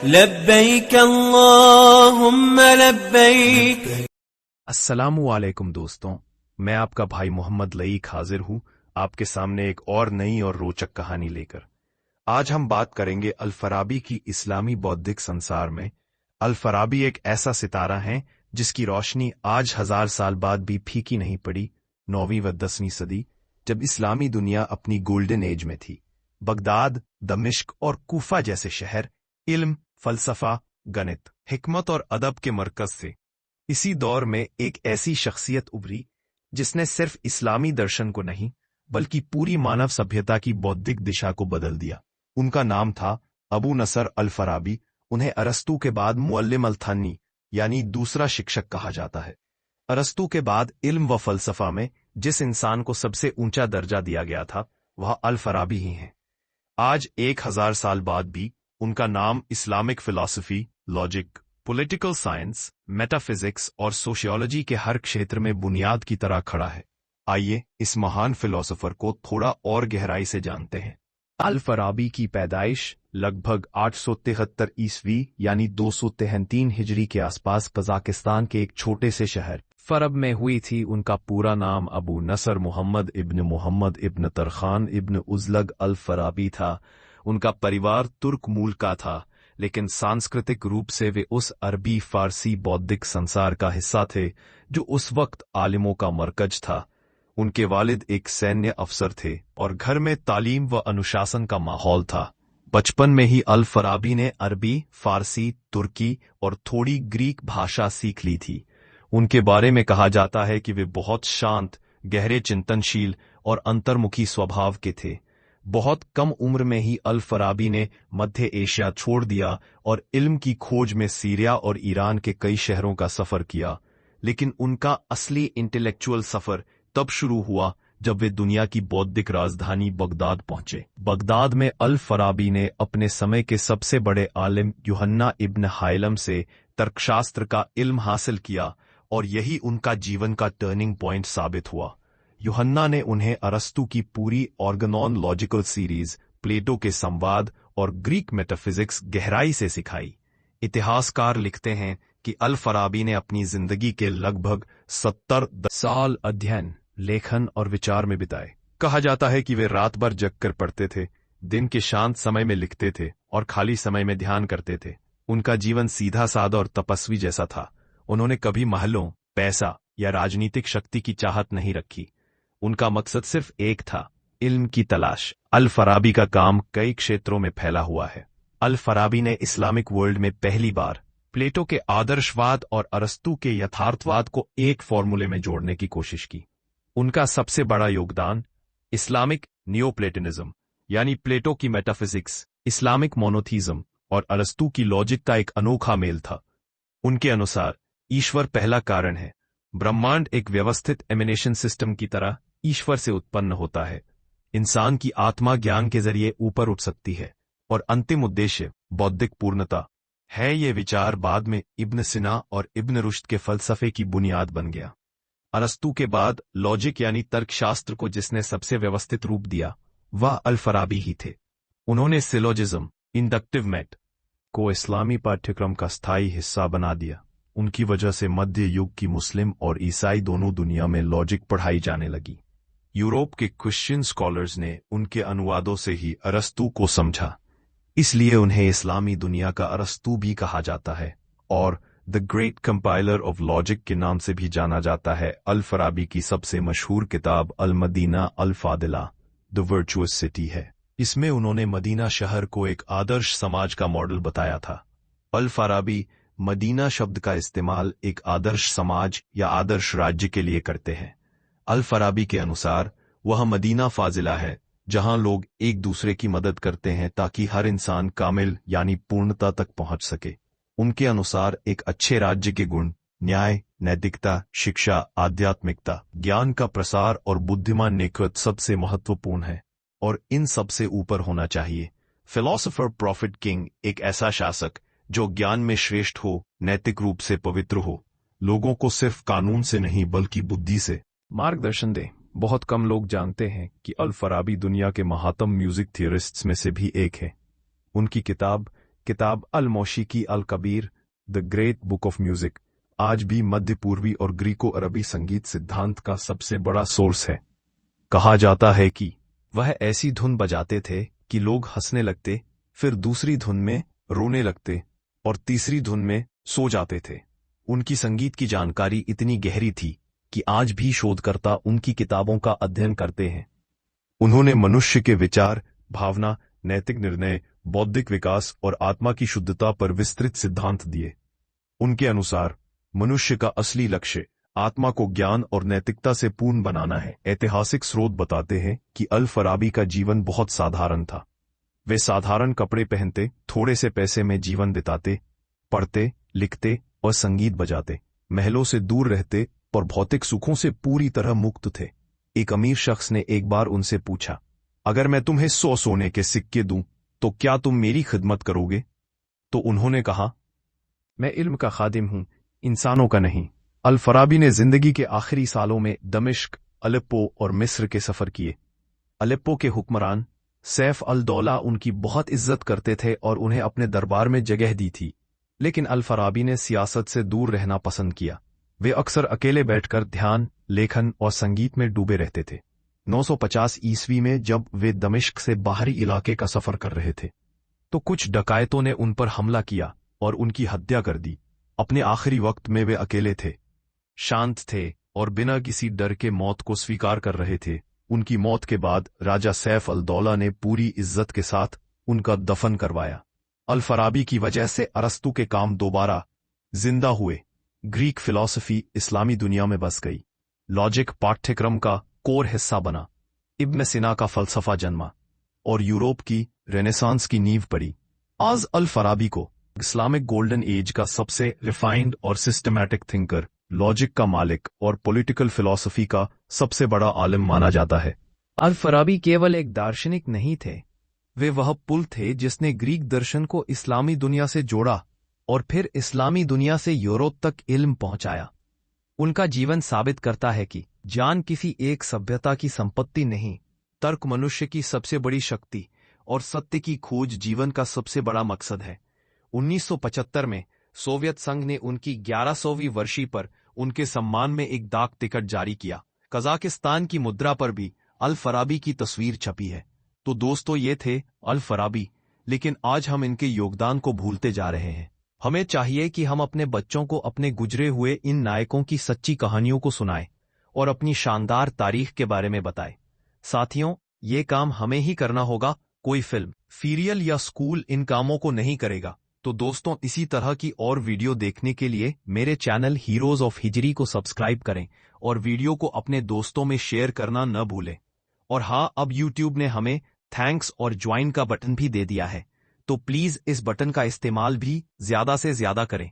लब्बैक अल्लाहुम्मा लब्बैक। अस्सलामुअलैकुम दोस्तों, मैं आपका भाई मोहम्मद लईक हाजिर हूँ आपके सामने एक और नई और रोचक कहानी लेकर। आज हम बात करेंगे अल-फराबी की इस्लामी बौद्धिक संसार में। अल-फराबी एक ऐसा सितारा है जिसकी रोशनी आज 1000 साल बाद भी फीकी नहीं पड़ी। 9वीं व 10वीं सदी, जब इस्लामी दुनिया अपनी गोल्डन एज में थी, बगदाद, दमिश्क और कूफा जैसे शहर इल्म, फलसफा, गणित, हिकमत और अदब के मरकज थे। इसी दौर में एक ऐसी शख्सियत उभरी जिसने सिर्फ इस्लामी दर्शन को नहीं बल्कि पूरी मानव सभ्यता की बौद्धिक दिशा को बदल दिया। उनका नाम था अबू नसर अल-फराबी। उन्हें अरस्तू के बाद मुअल्लिम अल-थानी यानी दूसरा शिक्षक कहा जाता है। अरस्तू के बाद इल्म व फलसफा में जिस इंसान को सबसे ऊंचा दर्जा दिया गया था वह अल-फराबी ही हैं। आज 1000 साल बाद भी उनका नाम Islamic philosophy, logic, political science, metaphysics और सोशियोलॉजी के हर क्षेत्र में बुनियाद की तरह खड़ा है। आइए इस महान फिलोसोफर को थोड़ा और गहराई से जानते हैं। अल-फराबी की पैदाइश लगभग 873 ईस्वी यानी 233 हिजरी के आसपास कजाकिस्तान के एक छोटे से शहर फरब में हुई थी। उनका पूरा नाम अबू नसर मोहम्मद इब्न तरखान इब्न उज़लग अल-फराबी था। उनका परिवार तुर्क मूल का था, लेकिन सांस्कृतिक रूप से वे उस अरबी फारसी बौद्धिक संसार का हिस्सा थे जो उस वक्त आलिमों का मरकज था। उनके वालिद एक सैन्य अफसर थे और घर में तालीम व अनुशासन का माहौल था। बचपन में ही अल-फराबी ने अरबी, फारसी, तुर्की और थोड़ी ग्रीक भाषा सीख ली थी। उनके बारे में कहा जाता है कि वे बहुत शांत, गहरे चिंतनशील और अंतर्मुखी स्वभाव के थे। बहुत कम उम्र में ही अल-फराबी ने मध्य एशिया छोड़ दिया और इल्म की खोज में सीरिया और ईरान के कई शहरों का सफर किया। लेकिन उनका असली इंटेलेक्चुअल सफर तब शुरू हुआ जब वे दुनिया की बौद्धिक राजधानी बगदाद पहुंचे। बगदाद में अल-फराबी ने अपने समय के सबसे बड़े आलिम यूहन्ना इब्न हाइलम से तर्कशास्त्र का इल्म हासिल किया और यही उनका जीवन का टर्निंग पॉइंट साबित हुआ। यूहन्ना ने उन्हें अरस्तू की पूरी ऑर्गनॉन लॉजिकल सीरीज, प्लेटो के संवाद और ग्रीक मेटाफिजिक्स गहराई से सिखाई। इतिहासकार लिखते हैं कि अल-फराबी ने अपनी जिंदगी के लगभग 70 साल अध्ययन, लेखन और विचार में बिताए। कहा जाता है कि वे रात भर जगकर पढ़ते थे, दिन के शांत समय में लिखते थे और खाली समय में ध्यान करते थे। उनका जीवन सीधा साधा और तपस्वी जैसा था। उन्होंने कभी महलों, पैसा या राजनीतिक शक्ति की चाहत नहीं रखी। उनका मकसद सिर्फ एक था, इल्म की तलाश। अल-फराबी का काम कई क्षेत्रों में फैला हुआ है। अल-फराबी ने इस्लामिक वर्ल्ड में पहली बार प्लेटो के आदर्शवाद और अरस्तू के यथार्थवाद को एक फॉर्मूले में जोड़ने की कोशिश की। उनका सबसे बड़ा योगदान इस्लामिक नियोप्लेटनिज्म यानी प्लेटो की मेटाफिजिक्स, इस्लामिक मोनोथीज्म और अरस्तू की लॉजिक का एक अनोखा मेल था। उनके अनुसार ईश्वर पहला कारण है। ब्रह्मांड एक व्यवस्थित एमिनेशन सिस्टम की तरह ईश्वर से उत्पन्न होता है। इंसान की आत्मा ज्ञान के जरिए ऊपर उठ सकती है और अंतिम उद्देश्य बौद्धिक पूर्णता है। ये विचार बाद में इब्न सिना और इब्न रुश्द के फलसफे की बुनियाद बन गया। अरस्तू के बाद लॉजिक यानी तर्कशास्त्र को जिसने सबसे व्यवस्थित रूप दिया वह अल-फराबी ही थे। उन्होंने सिलोजिज्म, इंडक्टिव मेट को इस्लामी पाठ्यक्रम का स्थायी हिस्सा बना दिया। उनकी वजह से मध्य युग की मुस्लिम और ईसाई दोनों दुनिया में लॉजिक पढ़ाई जाने लगी। यूरोप के क्रिश्चियन स्कॉलर्स ने उनके अनुवादों से ही अरस्तू को समझा, इसलिए उन्हें इस्लामी दुनिया का अरस्तू भी कहा जाता है और the great compiler of logic के नाम से भी जाना जाता है। अल-फराबी की सबसे मशहूर किताब अल-मदीना अल-फादिला, द वर्चुअस सिटी है। इसमें उन्होंने मदीना शहर को एक आदर्श समाज का मॉडल बताया था। अल-फराबी मदीना शब्द का इस्तेमाल एक आदर्श समाज या आदर्श राज्य के लिए करते हैं। अल-फराबी के अनुसार वह मदीना फाजिला है जहां लोग एक दूसरे की मदद करते हैं ताकि हर इंसान कामिल यानी पूर्णता तक पहुंच सके। उनके अनुसार एक अच्छे राज्य के गुण न्याय, नैतिकता, शिक्षा, आध्यात्मिकता, ज्ञान का प्रसार और बुद्धिमान नेतृत्व सबसे महत्वपूर्ण है और इन सबसे ऊपर होना चाहिए फिलोसोफर प्रॉफिट किंग, एक ऐसा शासक जो ज्ञान में श्रेष्ठ हो, नैतिक रूप से पवित्र हो, लोगों को सिर्फ कानून से नहीं बल्कि बुद्धि से मार्गदर्शन दे। बहुत कम लोग जानते हैं कि अल-फराबी दुनिया के महानतम म्यूजिक थियरिस्ट्स में से भी एक है। उनकी किताब किताब अल मौशीकी अल कबीर the great book of music आज भी मध्य पूर्वी और ग्रीको अरबी संगीत सिद्धांत का सबसे बड़ा सोर्स है। कहा जाता है कि वह ऐसी धुन बजाते थे कि लोग हंसने लगते, फिर दूसरी धुन में रोने लगते और तीसरी धुन में सो जाते थे। उनकी संगीत की जानकारी इतनी गहरी थी कि आज भी शोधकर्ता उनकी किताबों का अध्ययन करते हैं। उन्होंने मनुष्य के विचार, भावना, नैतिक निर्णय, बौद्धिक विकास और आत्मा की शुद्धता पर विस्तृत सिद्धांत दिए। उनके अनुसार मनुष्य का असली लक्ष्य आत्मा को ज्ञान और नैतिकता से पूर्ण बनाना है। ऐतिहासिक स्रोत बताते हैं कि अल फराबी का जीवन बहुत साधारण था। वे साधारण कपड़े पहनते, थोड़े से पैसे में जीवन बिताते, पढ़ते, लिखते और संगीत बजाते, महलों से दूर रहते और भौतिक सुखों से पूरी तरह मुक्त थे। एक अमीर शख्स ने एक बार उनसे पूछा, अगर मैं तुम्हें 100 सोने के सिक्के दूं तो क्या तुम मेरी खिदमत करोगे? तो उन्होंने कहा, मैं इल्म का खादिम हूं, इंसानों का नहीं। अल फराबी ने जिंदगी के आखिरी सालों में दमिश्क, अलेप्पो और मिस्र के सफर किए। अलेप्पो के हुक्मरान सैफ अल दौला उनकी बहुत इज्जत करते थे और उन्हें अपने दरबार में जगह दी थी, लेकिन अल फराबी ने सियासत से दूर रहना पसंद किया। वे अक्सर अकेले बैठकर ध्यान, लेखन और संगीत में डूबे रहते थे। 950 ईस्वी में जब वे दमिश्क से बाहरी इलाके का सफर कर रहे थे तो कुछ डकायतों ने उन पर हमला किया और उनकी हत्या कर दी। अपने आखिरी वक्त में वे अकेले थे, शांत थे और बिना किसी डर के मौत को स्वीकार कर रहे थे। उनकी मौत के बाद राजा सैफ अल दौला ने पूरी इज्जत के साथ उनका दफन करवाया। अल फराबी की वजह से अरस्तु के काम दोबारा जिंदा हुए। ग्रीक फिलॉसफी इस्लामी दुनिया में बस गई। लॉजिक पाठ्यक्रम का कोर हिस्सा बना। इब्न सिना का फलसफा जन्मा और यूरोप की रेनेसांस की नींव पड़ी। आज अल फराबी को इस्लामिक गोल्डन एज का सबसे रिफाइंड और सिस्टमैटिक थिंकर, लॉजिक का मालिक और पॉलिटिकल फिलॉसफी का सबसे बड़ा आलिम माना जाता है। अल फराबी केवल एक दार्शनिक नहीं थे, वे वह पुल थे जिसने ग्रीक दर्शन को इस्लामी दुनिया से जोड़ा और फिर इस्लामी दुनिया से यूरोप तक इल्म पहुंचाया। उनका जीवन साबित करता है कि ज्ञान किसी एक सभ्यता की संपत्ति नहीं, तर्क मनुष्य की सबसे बड़ी शक्ति और सत्य की खोज जीवन का सबसे बड़ा मकसद है। 1975 में सोवियत संघ ने उनकी 1100वीं वर्षी पर उनके सम्मान में एक डाक टिकट जारी किया। कजाकिस्तान की मुद्रा पर भी अल फराबी की तस्वीर छपी है। तो दोस्तों, ये थे अल फराबी, लेकिन आज हम इनके योगदान को भूलते जा रहे हैं। हमें चाहिए कि हम अपने बच्चों को अपने गुजरे हुए इन नायकों की सच्ची कहानियों को सुनाएं और अपनी शानदार तारीख के बारे में बताएं। साथियों, ये काम हमें ही करना होगा, कोई फिल्म, सीरियल या स्कूल इन कामों को नहीं करेगा। तो दोस्तों, इसी तरह की और वीडियो देखने के लिए मेरे चैनल हीरोज ऑफ हिजरी को सब्सक्राइब करें और वीडियो को अपने दोस्तों में शेयर करना न भूलें। और हाँ, अब यूट्यूब ने हमें थैंक्स और ज्वाइन का बटन भी दे दिया है, तो प्लीज इस बटन का इस्तेमाल भी ज्यादा से ज्यादा करें।